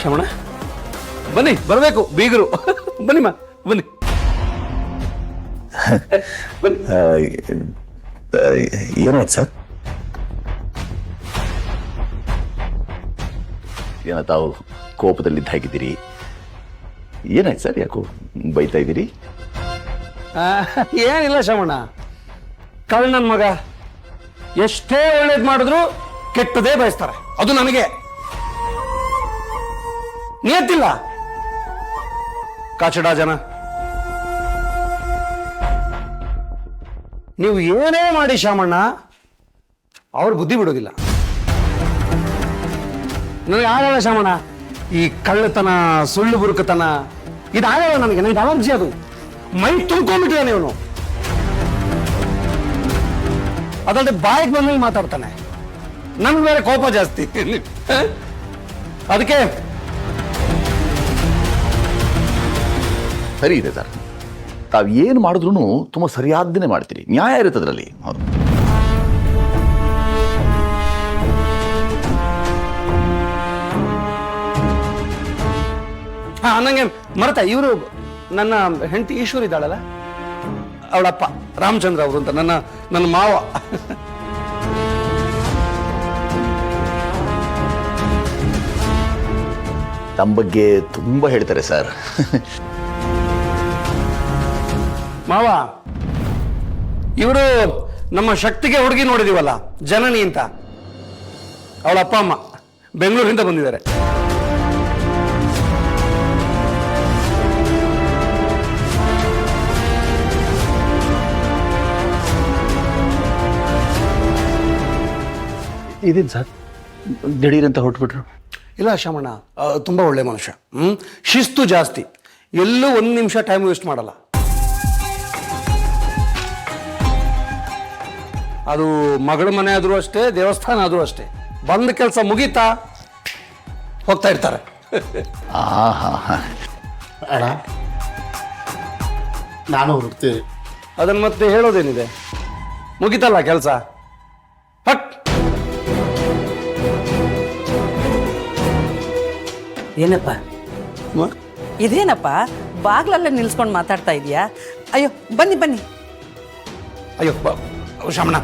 ಶ್ರವಣ ಬನ್ನಿ, ಬರಬೇಕು ಬೀಗರು. ಬನ್ನಿಮ್ಮ ಬನ್ನಿ ಬನ್ನಿ. ಏನಾಯ್ತು ಸರ್? ಏನ ತಾವು ಕೋಪದಲ್ಲಿದ್ದ ಹಾಗಿದ್ದೀರಿ? ಏನಾಯ್ತು ಸರ್? ಯಾಕೋ ಬೈತಾ ಇದ್ದೀರಿ? ಏನಿಲ್ಲ ಶ್ರವಣ, ಕಳ್ ನನ್ನ ಮಗ ಎಷ್ಟೇ ಒಳ್ಳೇದು ಮಾಡಿದ್ರು ಕೆಟ್ಟದೇ ಬಯಸ್ತಾರೆ. ಅದು ನನಗೆ ನಿಯತ್ತಿಲ್ಲ. ಕಾಚಡ ಜನ, ನೀವು ಏನೇ ಮಾಡಿ ಶ್ಯಾಮಣ್ಣ, ಅವ್ರ ಬುದ್ಧಿ ಬಿಡೋದಿಲ್ಲ. ನನಗೆ ಆಗಲ್ಲ ಶ್ಯಾಮಣ್ಣ, ಈ ಕಳ್ಳತನ ಸುಳ್ಳು ಬುರುಕತನ ಇದಾಗಲ್ಲ ನನಗೆ ಅಲರ್ಜಿ. ಅದು ಮೈ ತುಂಬ್ಕೊಂಡ್ಬಿಟ್ಟಿದ್ದಾನೆ ಇವನು. ಅದಲ್ಲದೆ ಬಾಯಿಗೆ ಬಂದಲ್ಲಿ ಮಾತಾಡ್ತಾನೆ, ನನ್ಗೆ ಬೇರೆ ಕೋಪ ಜಾಸ್ತಿ. ಅದಕ್ಕೆ ಸರಿ ಇದೆ ಸರ್, ತಾವು ಏನು ಮಾಡಿದ್ರು ತುಂಬ ಸರಿಯಾದ್ದನ್ನೇ ಮಾಡ್ತೀರಿ, ನ್ಯಾಯ ಇರುತ್ತೆ ಅದರಲ್ಲಿ. ಹೌದು. ನಂಗೆ ಮರೆತ, ಇವರು ನನ್ನ ಹೆಂಡತಿ ಈಶ್ವರ್ ಇದ್ದಾಳಲ್ಲ, ಅವಳಪ್ಪ ರಾಮಚಂದ್ರ ಅವರು ಅಂತ, ನನ್ನ ಮಾವ. ತಮ್ಮ ಬಗ್ಗೆ ತುಂಬ ಹೇಳ್ತಾರೆ ಸರ್. ಮಾವ, ಇವರು ನಮ್ಮ ಶಕ್ತಿಗೆ ಹುಡುಗಿ ನೋಡಿದೀವಲ್ಲ, ಜನನಿ ಅಂತ, ಅವಳ ಅಪ್ಪ ಅಮ್ಮ ಬೆಂಗಳೂರಿಂದ ಬಂದಿದ್ದಾರೆ. ಇದೇನು ಸರ್ ದಿಢೀರಂತ ಹೊರಟ್ಬಿಟ್ರು? ಇಲ್ಲ ಶ್ಯಾಮಣ್ಣ, ತುಂಬಾ ಒಳ್ಳೆ ಮನುಷ್ಯ. ಶಿಸ್ತು ಜಾಸ್ತಿ, ಎಲ್ಲೂ ಒಂದು ನಿಮಿಷ ಟೈಮ್ ವೇಸ್ಟ್ ಮಾಡಲ್ಲ. ಅದು ಮಗಳ ಮನೆ ಆದ್ರೂ ಅಷ್ಟೇ, ದೇವಸ್ಥಾನ ಆದ್ರೂ ಅಷ್ಟೇ, ಬಂದ ಕೆಲಸ ಮುಗೀತಾ ಹೋಗ್ತಾ ಇರ್ತಾರೆ. ಅಣ್ಣ, ನಾನು ಹೊರಡ್ತೀನಿ. ಅದನ್ನ ಮತ್ತೆ ಹೇಳೋದೇನಿದೆ, ಮುಗಿತಲ್ಲ ಕೆಲಸ. ಹಟ್. ಏನಪ್ಪ ಇದೇನಪ್ಪ ಬಾಗ್ಲಲ್ಲೇ ನಿಲ್ಸ್ಕೊಂಡು ಮಾತಾಡ್ತಾ ಇದೀಯಾ? ಅಯ್ಯೋ ಬನ್ನಿ ಬನ್ನಿ. ಅಯ್ಯೋ ಶ್ಯಾಮಣ್ಣ,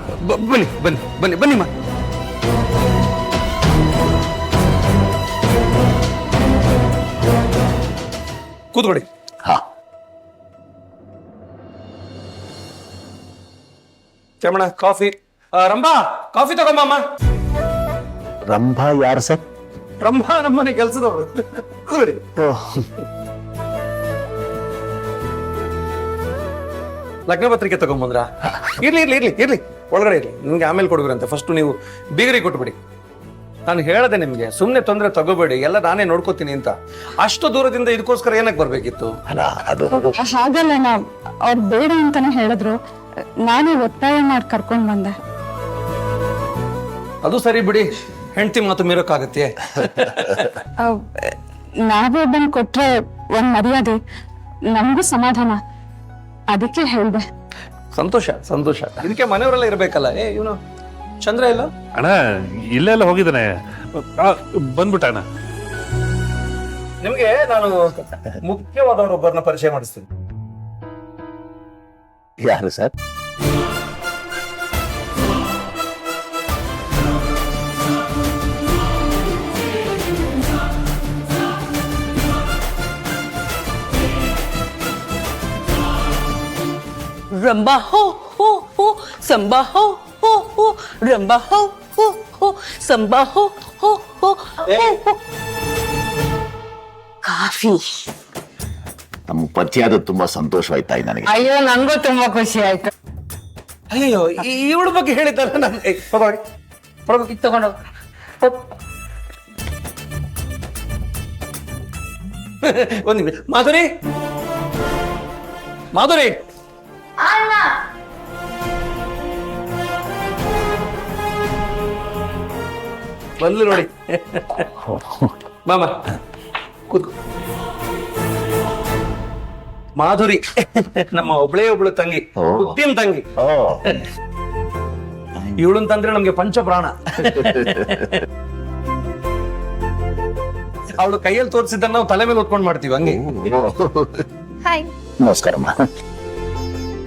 ಬನ್ನಿ ಬನ್ನಿ ಬನ್ನಿ ಬನ್ನಿಮ್ಮ. ಕೂತ್ಕೊಡಿ. ಹಾ, ಶ್ಯಾಮಣ್ಣ ಕಾಫಿ. ರಂಭಾ, ಕಾಫಿ ತಗೊಂಬಮ್ಮ. ರಂಭಾ ಯಾರು ಸರ್? ರಂಭಾ ನಮ್ಮನೆ ಕೆಲಸದವರು. ಕೂತ್ಕೊಡಿ. ಲಗ್ನ ಪತ್ರಿಕೆ ತಗೊಂಬಂದ್ರ? ಇರ್ಲಿ ಇರ್ಲಿ ಇರ್ಲಿ ಇರ್ಲಿ, ಒಳಗಡೆ ಇರ್ಲಿ, ನಿಮ್ಗೆ ಆಮೇಲೆ ಕೊಡ್ಬೇರಂತೆ. ಫಸ್ಟ್ ನೀವು ಬೀಗರಿಗೆ ಕೊಟ್ಬಿಡಿ. ನಾನು ಹೇಳದೆ ನಿಮ್ಗೆ, ಸುಮ್ಮನೆ ತೊಂದರೆ ತಗೋಬೇಡಿ, ಎಲ್ಲ ನಾನೇ ನೋಡ್ಕೋತೀನಿ ಅಂತ. ಅಷ್ಟು ದೂರದಿಂದ ಇದಕ್ಕೋಸ್ಕರ ಏನಕ್ಕೆ ಬರ್ಬೇಕಿತ್ತು? ಹಾಗಲ್ಲ, ಅವ್ರು ಬೇಡ ಅಂತಾನೆ ಹೇಳಿದ್ರು, ನಾನೇ ಒತ್ತಾಯ ಮಾಡಿ ಕರ್ಕೊಂಡ್ ಬಂದೆ. ಅದು ಸರಿ ಬಿಡಿ, ಹೆಂಡತಿ ಮಾತು ಮೀರೋಕ್ಕಾಗತ್ತೆ? ನಾವೇ ಬಂದು ಕೊಟ್ರೆ ಒಂದ್ ಮರ್ಯಾದೆ, ನಮಗೂ ಸಮಾಧಾನ, ಅದಕ್ಕೆ ಹೇಳ್ದೆ. ಸಂತೋಷ ಸಂತೋಷ. ಇದಕ್ಕೆ ಮನೆಯವರೆಲ್ಲ ಇರ್ಬೇಕಲ್ಲ. ಇವನು ಚಂದ್ರ ಇಲ್ಲ ಅಣ್ಣ, ಇಲ್ಲೆಲ್ಲ ಹೋಗಿದ್ದಾನೆ, ಬಂದ್ಬಿಟ್ಟ ಅಣ್ಣ. ನಿಮ್ಗೆ ನಾನು ಮುಖ್ಯವಾದವರೊಬ್ಬರನ್ನ ಪರಿಚಯ ಮಾಡಿಸ್ತೀನಿ. ಯಾರು ಸರ್? ರಂಬಾ ಹೋ ಹೋ ಹೋ ಸಂಬಾ ಹೋ ಹೋ ಹೋ ರಂಬಾ ಹೋ ಹೋ ಹೋ ಸಂಬಾ ಹೋ ಹೋ ಹೋ. ಕಾಫಿ. ನಮ್ಮ ಪರಿಚಯ ಆದ ತುಂಬಾ ಸಂತೋಷವಾಯ್ತಾಯಿ ನನಗೆ. ಅಯ್ಯೋ, ನಂಗೂ ತುಂಬಾ ಖುಷಿ ಆಯ್ತು. ಅಯ್ಯೋ, ಇವಳ ಬಗ್ಗೆ ಹೇಳಿದ್ದಾರೆ. ನಾನು ತಗೊಂಡೋಗ. ಒಂದು ನಿಮಿಷ. ಮಾಧುರಿ, ಮಾಧುರಿ, ಬಂದ್ಲು ನೋಡಿ. ಮಾಮ ಕೂತ್ಕೊ. ಮಾಧುರಿ ನಮ್ಮ ಒಬ್ಳು ತಂಗಿ, ಹುಟ್ಟಿನ ತಂಗಿ. ಇವಳಂತಂದ್ರೆ ನಮ್ಗೆ ಪಂಚ ಪ್ರಾಣ. ಅವಳು ಕೈಯಲ್ಲಿ ತೋರಿಸಿದ್ದನ್ನ ನಾವು ತಲೆ ಮೇಲೆ ಹೊತ್ಕೊಂಡ್ ಮಾಡ್ತೀವಿ ಹಂಗೆ. ಹಾಯ್. ನಮಸ್ಕಾರಮ್ಮ.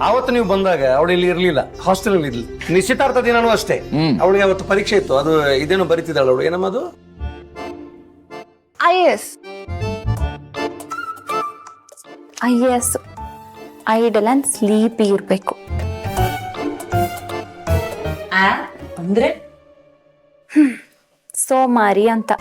ಆವತ್ತು ನೀವು ಬಂದಾಗ ಅವಳು ಇಲ್ಲಿ ಇರ್ಲಿಲ್ಲ, ಹಾಸ್ಟೆಲ್ ಅಲ್ಲಿ ಇರ್ಲಿ. ನಿಶ್ಚಿತಾರ್ಥ ದಿನಾನೂ ಅಷ್ಟೇ, ಅವಳಿಗೆ ಅವತ್ತು ಪರೀಕ್ಷೆ ಇತ್ತು. ಅದು ಇದೇನು ಬರೀತಿದ್ದಾಳ ಅವಳು, ಏನಮ್ಮದು? IAS. ಐಡಲ್ ಅಂಡ್ ಸ್ಲೀಪಿ ಇರ್ಬೇಕು. ಅಂದ್ರೆ ಸೋಮಾರಿ ಅಂತ.